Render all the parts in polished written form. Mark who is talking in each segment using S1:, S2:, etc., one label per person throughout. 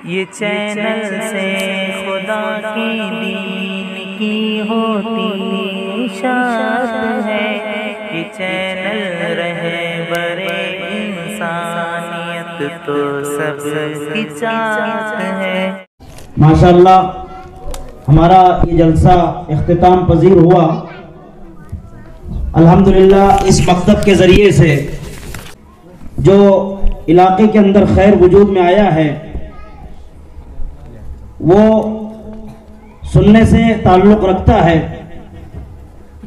S1: یہ چینل سے خدا کی دین کی ہوتی اشاعت ہے، یہ چینل رہبر انسانیت تو سب کی چاہت ہے۔
S2: ماشاءاللہ ہمارا یہ جلسہ اختتام پذیر ہوا۔ الحمدللہ اس مکتب کے ذریعے سے جو علاقے کے اندر خیر وجود میں آیا ہے وہ سننے سے تعلق رکھتا ہے،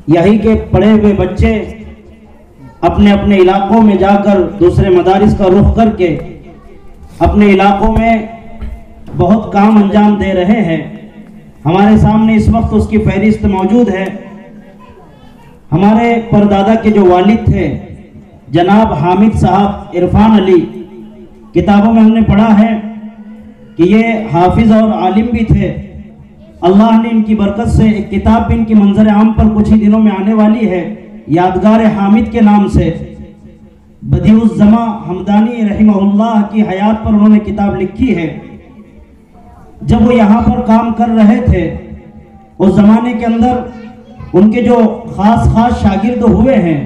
S2: یہی کہ پڑھے ہوئے بچے اپنے اپنے علاقوں میں جا کر دوسرے مدارس کا رخ کر کے اپنے علاقوں میں بہت کام انجام دے رہے ہیں۔ ہمارے سامنے اس وقت اس کی فہرست موجود ہے۔ ہمارے پردادا کے جو والد تھے جناب حامد صاحب عرفان علی، کتابوں میں ہم نے پڑھا ہے کہ یہ حافظ اور عالم بھی تھے۔ اللہ نے ان کی برکت سے ایک کتاب بھی ان کی منظر عام پر کچھ ہی دنوں میں آنے والی ہے، یادگار حامد کے نام سے۔ بدیع الزماں حمدانی رحمہ اللہ کی حیات پر انہوں نے کتاب لکھی ہے۔ جب وہ یہاں پر کام کر رہے تھے اس زمانے کے اندر ان کے جو خاص شاگرد ہوئے ہیں،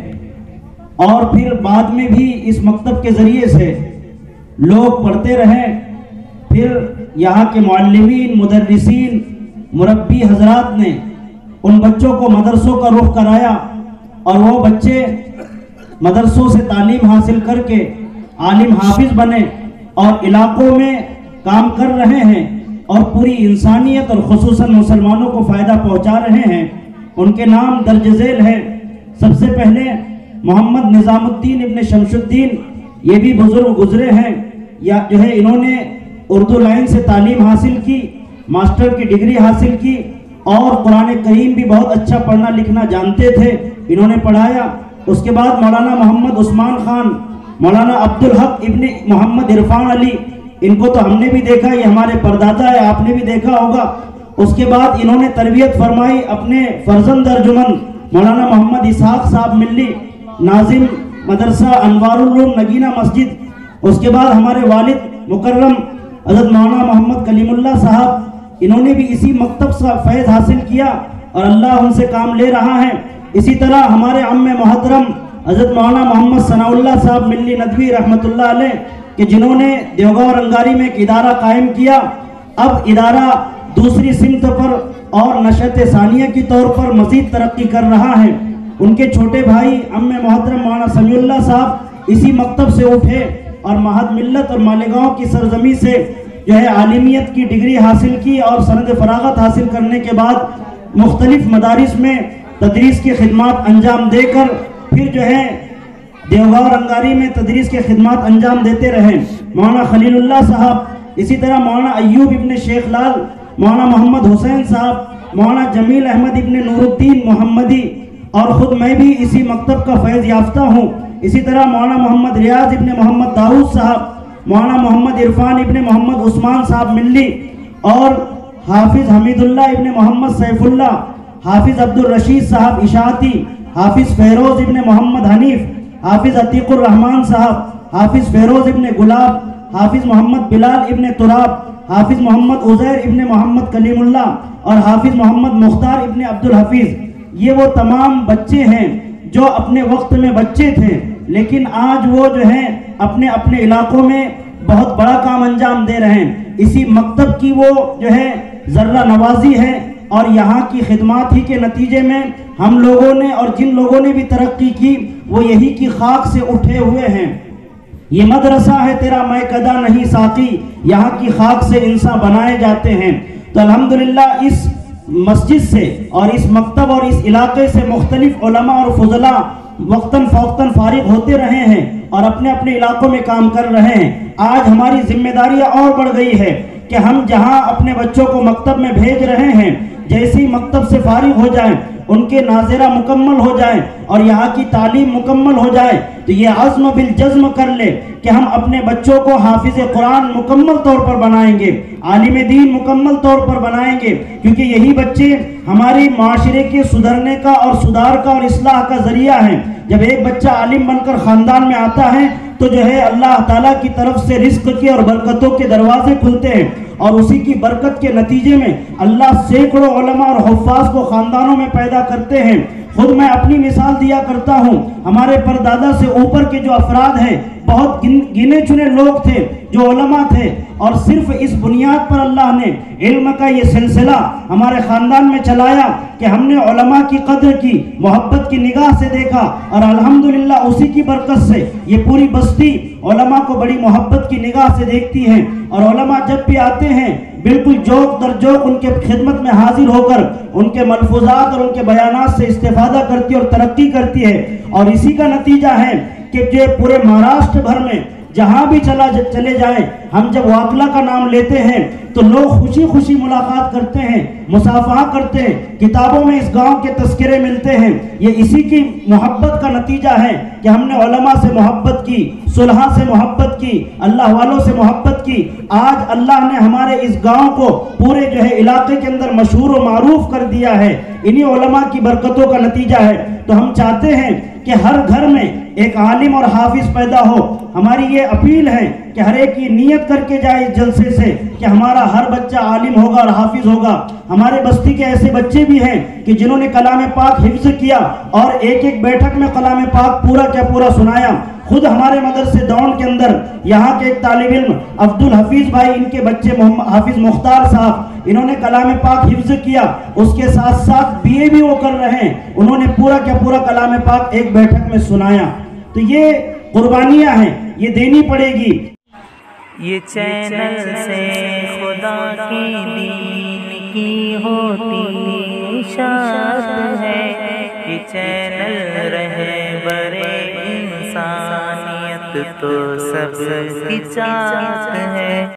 S2: اور پھر بعد میں بھی اس مکتب کے ذریعے سے لوگ پڑھتے رہے، پھر یہاں کے معلمین، مدرسین، مربی حضرات نے ان بچوں کو مدرسوں کا رخ کرایا، اور وہ بچے مدرسوں سے تعلیم حاصل کر کے عالم حافظ بنے اور علاقوں میں کام کر رہے ہیں اور پوری انسانیت اور خصوصاً مسلمانوں کو فائدہ پہنچا رہے ہیں۔ ان کے نام درج ذیل ہے۔ سب سے پہلے محمد نظام الدین ابن شمس الدین، یہ بھی بزرگ گزرے ہیں، یا جو ہے انہوں نے اردو لائن سے تعلیم حاصل کی، ماسٹر کی ڈگری حاصل کی، اور قرآن کریم بھی بہت اچھا پڑھنا لکھنا جانتے تھے، انہوں نے پڑھایا۔ اس کے بعد مولانا محمد عثمان خان، مولانا عبدالحق ابن محمد عرفان علی، ان کو تو ہم نے بھی دیکھا، یہ ہمارے پردادا ہے، آپ نے بھی دیکھا ہوگا۔ اس کے بعد انہوں نے تربیت فرمائی اپنے فرزند ارجمند مولانا محمد اسحاق صاحب ملی، ناظم مدرسہ انوار العلوم نگینہ مسجد۔ اس کے بعد ہمارے والد مکرم حضرت مولانا محمد کلیم اللہ صاحب، انہوں نے بھی اسی مکتب سے فیض حاصل کیا اور اللہ ان سے کام لے رہا ہے۔ اسی طرح ہمارے عم محترم حضرت مولانا محمد ثناء اللہ صاحب ملی ندوی رحمۃ اللہ علیہ، کہ جنہوں نے دیوگاں اور رنگاری میں ایک ادارہ قائم کیا، اب ادارہ دوسری سمت پر اور نشأت ثانیہ کی طور پر مزید ترقی کر رہا ہے۔ ان کے چھوٹے بھائی عم محترم مولانا سمیع اللہ صاحب اسی مکتب سے اٹھے اور مہد ملت اور مالیگاؤں کی سرزمین سے جو ہے عالمیت کی ڈگری حاصل کی، اور سند فراغت حاصل کرنے کے بعد مختلف مدارس میں تدریس کی خدمات انجام دے کر پھر جو ہے دیوگاں اور رنگاری میں تدریس کی خدمات انجام دیتے رہے۔ مولانا خلیل اللہ صاحب، اسی طرح مولانا ایوب ابن شیخ لال، مولانا محمد حسین صاحب، مولانا جمیل احمد ابن نور الدین محمدی، اور خود میں بھی اسی مکتب کا فیض یافتہ ہوں۔ اسی طرح مولانا محمد ریاض ابن محمد داؤد صاحب، مولانا محمد عرفان ابن محمد عثمان صاحب ملی، اور حافظ حمید اللہ ابن محمد سیف اللہ، حافظ عبد الرشید صاحب اشاعتی، حافظ فیروز ابن محمد حنیف، حافظ عتیق الرحمان صاحب، حافظ فیروز ابن گلاب، حافظ محمد بلال ابن تراب، حافظ محمد عزیر ابن محمد کلیم اللہ، اور حافظ محمد مختار ابن عبد الحفیظ۔ یہ وہ تمام بچے ہیں جو اپنے وقت میں بچے تھے، لیکن آج وہ جو ہیں اپنے اپنے علاقوں میں بہت بڑا کام انجام دے رہے ہیں۔ اسی مکتب کی وہ جو ہے ذرہ نوازی ہے، اور یہاں کی خدمات ہی کے نتیجے میں ہم لوگوں نے اور جن لوگوں نے بھی ترقی کی وہ یہی کی خاک سے اٹھے ہوئے ہیں۔ یہ مدرسہ ہے تیرا میکدہ نہیں ساقی، یہاں کی خاک سے انسان بنائے جاتے ہیں۔ تو الحمدللہ اس مسجد سے اور اس مکتب اور اس علاقے سے مختلف علماء اور فضلاء وقتاً فوقتاً فارغ ہوتے رہے ہیں اور اپنے اپنے علاقوں میں کام کر رہے ہیں۔ آج ہماری ذمہ داریاں اور بڑھ گئی ہے کہ ہم جہاں اپنے بچوں کو مکتب میں بھیج رہے ہیں، جیسے ہی مکتب سے فارغ ہو جائیں، ان کے ناظرہ مکمل ہو جائیں اور یہاں کی تعلیم مکمل ہو جائے، تو یہ عزم بالجزم کر لے کہ ہم اپنے بچوں کو حافظ قرآن مکمل طور پر بنائیں گے، عالم دین مکمل طور پر بنائیں گے، کیونکہ یہی بچے ہماری معاشرے کے سدھرنے کا اور سدھار کا اور اصلاح کا ذریعہ ہیں۔ جب ایک بچہ عالم بن کر خاندان میں آتا ہے تو جو ہے اللہ تعالیٰ کی طرف سے رزق کے اور برکتوں کے دروازے کھلتے ہیں، اور اسی کی برکت کے نتیجے میں اللہ سینکڑوں علماء اور حفاظ کو خاندانوں میں پیدا کرتے ہیں۔ خود میں اپنی مثال دیا کرتا ہوں، ہمارے پردادا سے اوپر کے جو افراد ہیں بہت گنے چنے لوگ تھے جو علماء تھے، اور صرف اس بنیاد پر اللہ نے علم کا یہ سلسلہ ہمارے خاندان میں چلایا کہ ہم نے علماء کی قدر کی، محبت کی نگاہ سے دیکھا، اور الحمدللہ اسی کی برکت سے یہ پوری بستی علماء کو بڑی محبت کی نگاہ سے دیکھتی ہے، اور علماء جب بھی آتے ہیں بالکل جوق در جوق ان کے خدمت میں حاضر ہو کر ان کے ملفوظات اور ان کے بیانات سے استفادہ کرتی اور ترقی کرتی ہے۔ اور اسی کا نتیجہ ہے کہ جو پورے مہاراشٹر بھر میں جہاں بھی چلے جائیں، ہم جب واکلا کا نام لیتے ہیں تو لوگ خوشی خوشی ملاقات کرتے ہیں، مصافحہ کرتے ہیں، کتابوں میں اس گاؤں کے تذکرے ملتے ہیں۔ یہ اسی کی محبت کا نتیجہ ہے کہ ہم نے علماء سے محبت کی، صلحاء سے محبت کی، اللہ والوں سے محبت کی۔ آج اللہ نے ہمارے اس گاؤں کو پورے جو ہے علاقے کے اندر مشہور و معروف کر دیا ہے، انہی علماء کی برکتوں کا نتیجہ ہے۔ تو ہم چاہتے ہیں کہ ہر گھر میں ایک عالم اور حافظ پیدا ہو۔ ہماری یہ اپیل ہے کہ ہر ایک یہ نیت کر کے جائے اس جلسے سے کہ ہمارا ہر بچہ عالم ہوگا اور حافظ ہوگا۔ ہمارے بستی کے ایسے بچے بھی ہیں کہ جنہوں نے کلام پاک حفظ کیا اور ایک ایک بیٹھک میں کلام پاک پورا کیا پورا سنایا۔ خود ہمارے مدرسے دون کے اندر یہاں کے ایک طالب علم عبدالحفیظ بھائی، ان کے بچے حافظ مختار صاحب، انہوں نے کلام پاک حفظ کیا، اس کے ساتھ ساتھ BA بھی وہ کر رہے ہیں، انہوں نے پورا کیا پورا کلام پاک ایک بیٹھک میں سنایا۔ تو یہ قربانیاں ہیں، یہ دینی پڑے گی۔
S1: یہ چینل سے خدا کی دین کی ہوتی اشاعت ہے، یہ چینل رہبر انسانیت تو سب کی چاہت ہے۔